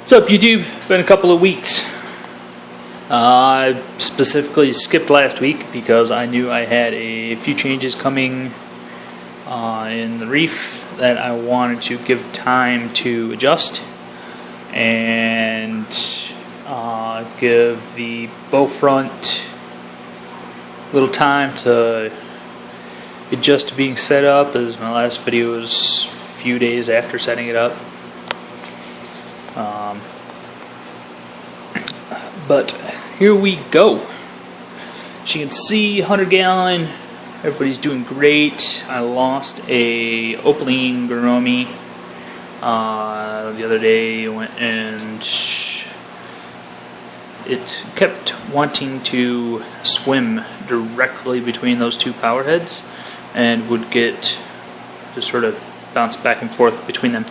What's up, YouTube? Been a couple of weeks. I specifically skipped last week because I knew I had a few changes coming in the reef that I wanted to give time to adjust and give the bow front a little time to adjust to being set up, as my last video was a few days after setting it up. But here we go. As you can see, 100-gallon. Everybody's doing great. I lost a opaline gourami the other day, and it kept wanting to swim directly between those two power heads and would get just sort of bounce back and forth between them.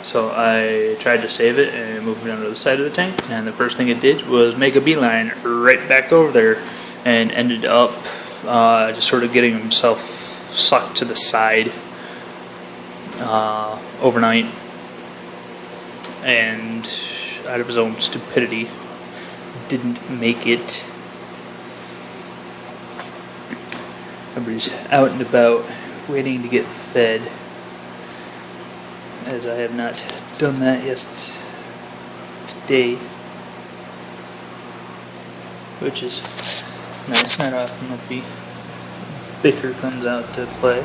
So I tried to save it and move it down to the side of the tank, and the first thing it did was make a beeline right back over there and ended up just sort of getting himself sucked to the side overnight, and out of his own stupidity didn't make it. Everybody's out and about waiting to get fed, as I have not done that today, which is nice. Not often that the bicker comes out to play.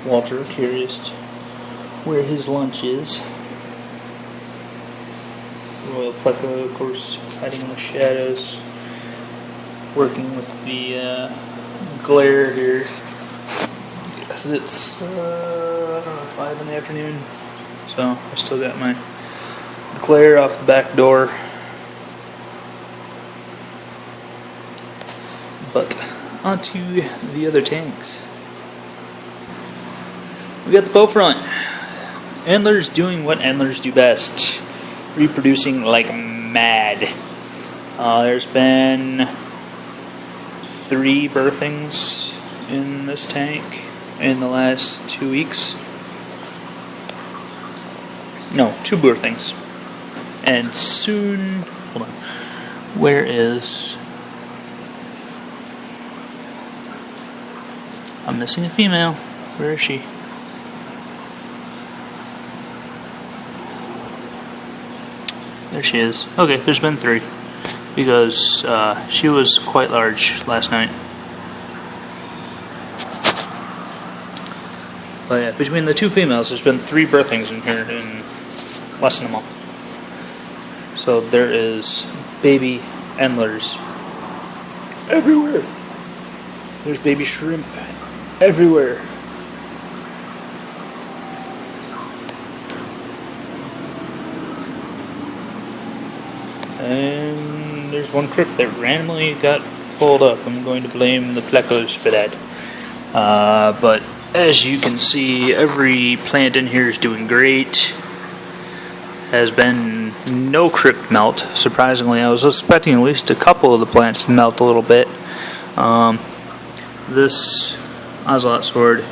Walter, curious where his lunch is. Royal Pleco, of course, hiding in the shadows, working with the glare here, because it's 5 in the afternoon, so I still got my glare off the back door. But onto the other tanks. We got the bow front. Antlers doing what antlers do best, reproducing like mad. There's been 3 birthings in this tank in the last 2 weeks. No, 2 birthings. And soon, hold on, where is, I'm missing a female. Where is she? There she is. Okay, there's been 3. Because she was quite large last night. But yeah, between the 2 females, there's been 3 birthings in here in less than a month. So there is baby antlers everywhere. There's baby shrimp everywhere. And there's one crypt that randomly got pulled up. I'm going to blame the plecos for that. But as you can see, every plant in here is doing great. Has been no crypt melt. Surprisingly, I was expecting at least a couple of the plants to melt a little bit. This ocelot sword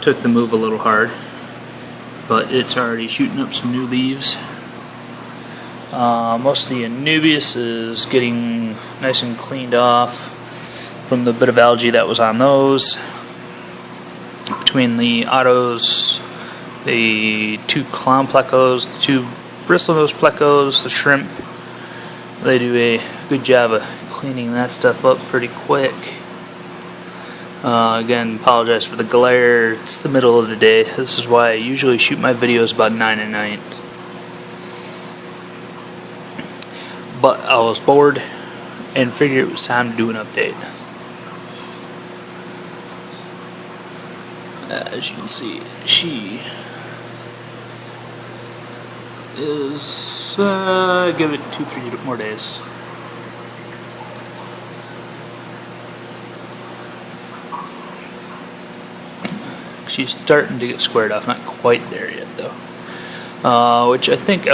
took the move a little hard, but it's already shooting up some new leaves. Most of the Anubias is getting nice and cleaned off from the bit of algae that was on those. Between the autos, the 2 clown plecos, the 2 bristlenose plecos, the shrimp, they do a good job of cleaning that stuff up pretty quick. Again, apologize for the glare. It's the middle of the day. This is why I usually shoot my videos about 9 at night. But I was bored and figured it was time to do an update. As you can see, she is, give it 2-3 more days. She's starting to get squared off, not quite there yet though. Which I think,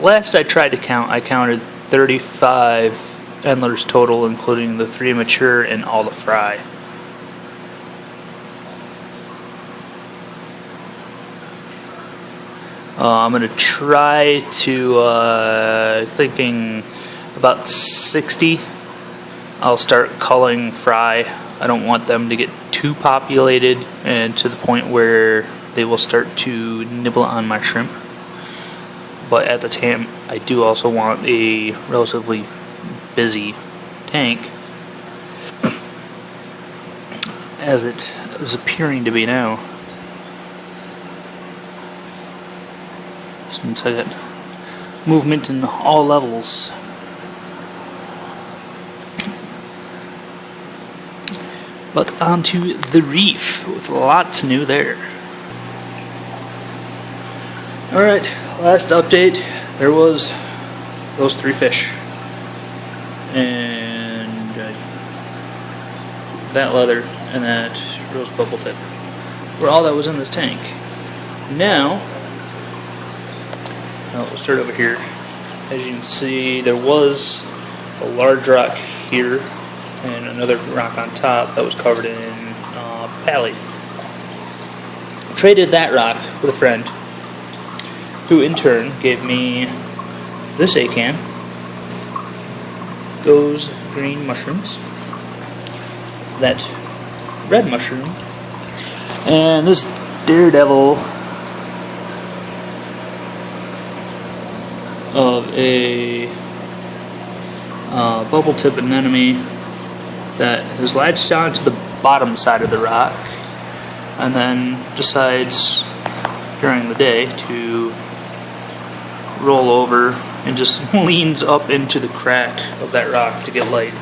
last I tried to count, I counted 35 antlers total, including the 3 mature and all the fry. I'm going to try to, thinking about 60, I'll start culling fry. I don't want them to get too populated and to the point where they will start to nibble on my shrimp. But at the time, I do also want a relatively busy tank, as it is appearing to be now. Since I got movement in all levels. But onto the reef, with lots new there. Alright, last update, there was those 3 fish. And that leather and that rose bubble tip were all that was in this tank. Now, we'll start over here. As you can see, there was a large rock here and another rock on top that was covered in pally. Traded that rock with a friend, who in turn gave me this acan, those green mushrooms, that red mushroom, and this daredevil of a bubble tip anemone that has latched on to the bottom side of the rock and then decides during the day to roll over and just leans up into the crack of that rock to get light.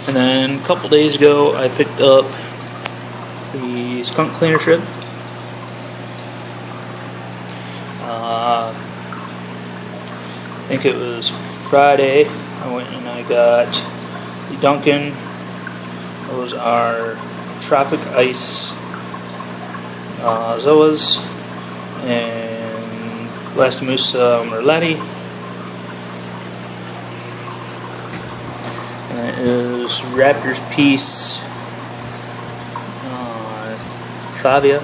And then a couple days ago I picked up the skunk cleaner shrimp. I think it was Friday. I went and I got the Duncan. Those are Tropic Ice Zoas and Blastomusa merletti. And it is Raptor's Peace Fabia.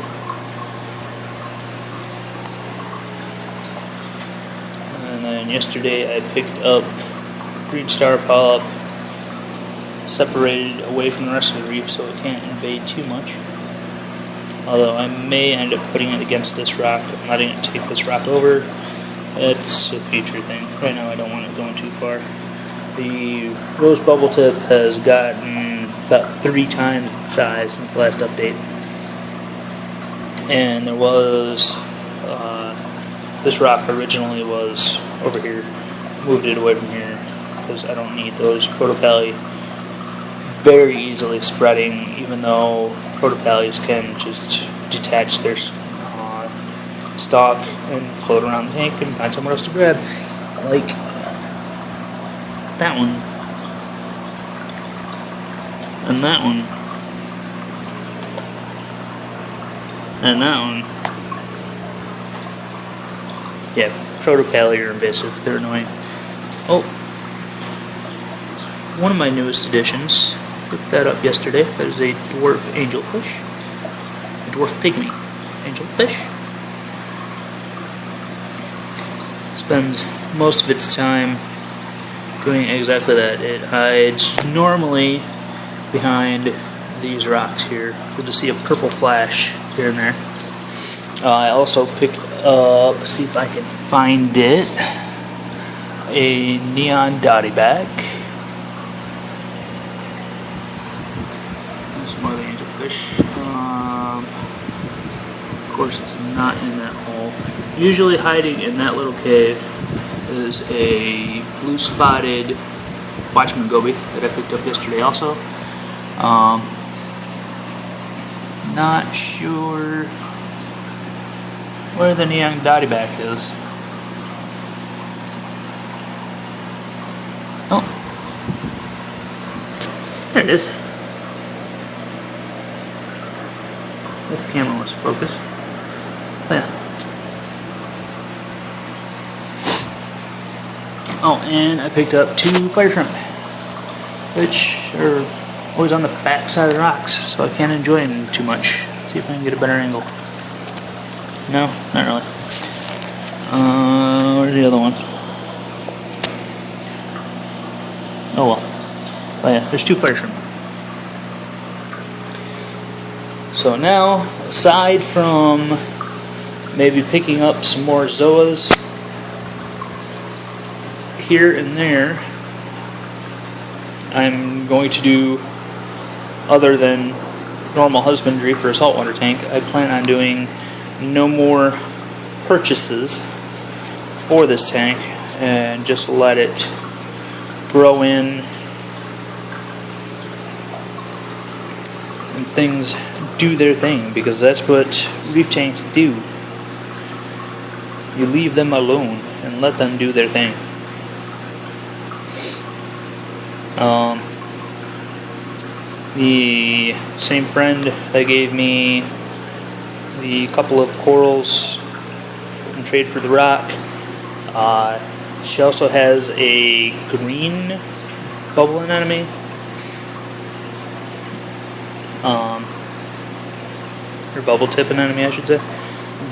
And then yesterday I picked up Green Star Polyp, separated away from the rest of the reef so it can't invade too much. Although I may end up putting it against this rock and letting it take this rock over. It's a future thing. Right now I don't want it going too far. The rose bubble tip has gotten about 3 times its size since the last update. And there was this rock originally was over here. Moved it away from here because I don't need those protopally very easily spreading, even though protopallies can just detach their stalk and float around the tank and find somewhere else to grab, like that one and that one and that one. Yeah, protopally are invasive, they're annoying. Oh, one of my newest additions, picked that up yesterday. That is a dwarf angelfish, a dwarf pygmy angelfish. Spends most of its time doing exactly that. It hides normally behind these rocks here. You'll just see a purple flash here and there. I also picked up, see if I can find it, a neon dottyback. Some other angelfish. Of course, it's not in that hole. Usually hiding in that little cave is a blue spotted watchman goby that I picked up yesterday also. Not sure where the neon dottyback is. Oh, there it is. If the camera wants to focus. Yeah. Oh, and I picked up 2 fire shrimp, which are always on the back side of the rocks, so I can't enjoy them too much. See if I can get a better angle. No, not really. Where's the other one? Oh well. Oh yeah, there's 2 fire shrimp. So now, aside from maybe picking up some more zoas here and there, I'm going to do, other than normal husbandry for a saltwater tank, I plan on doing no more purchases for this tank and just let it grow in and things do their thing, because that's what reef tanks do. You leave them alone and let them do their thing. The same friend that gave me the couple of corals in trade for the rock, she also has a green bubble anemone. Or bubble tip anemone, I should say,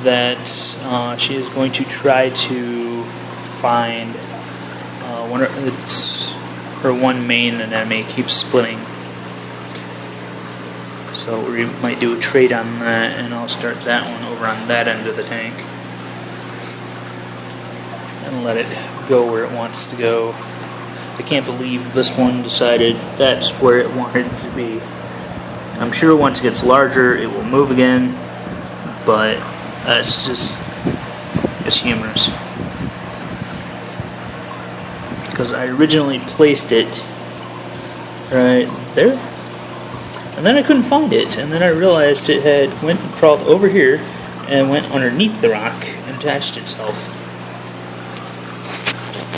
that she is going to try to find. It's her one main anemone keeps splitting, so we might do a trade on that, and I'll start that one over on that end of the tank and let it go where it wants to go. I can't believe this one decided that's where it wanted to be. I'm sure once it gets larger it will move again, but that's just, it's humorous. Because I originally placed it right there, and then I couldn't find it, and then I realized it had went and crawled over here and went underneath the rock and attached itself.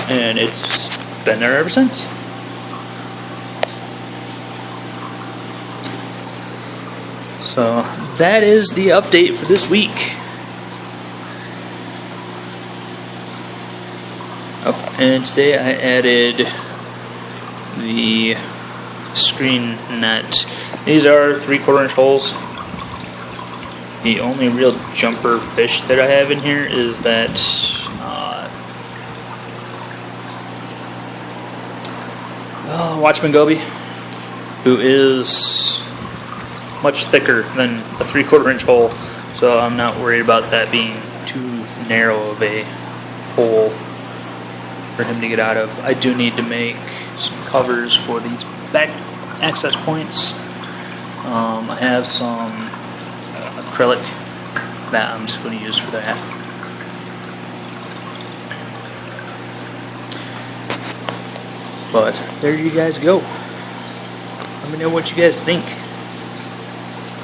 And it's been there ever since. So that is the update for this week. Oh, and today I added the screen net. These are 3/4 inch holes. The only real jumper fish that I have in here is that Watchman Goby, who is much thicker than a 3/4 inch hole, so I'm not worried about that being too narrow of a hole for him to get out of. I do need to make some covers for these back access points. I have some acrylic that I'm just going to use for that. But there you guys go. Let me know what you guys think.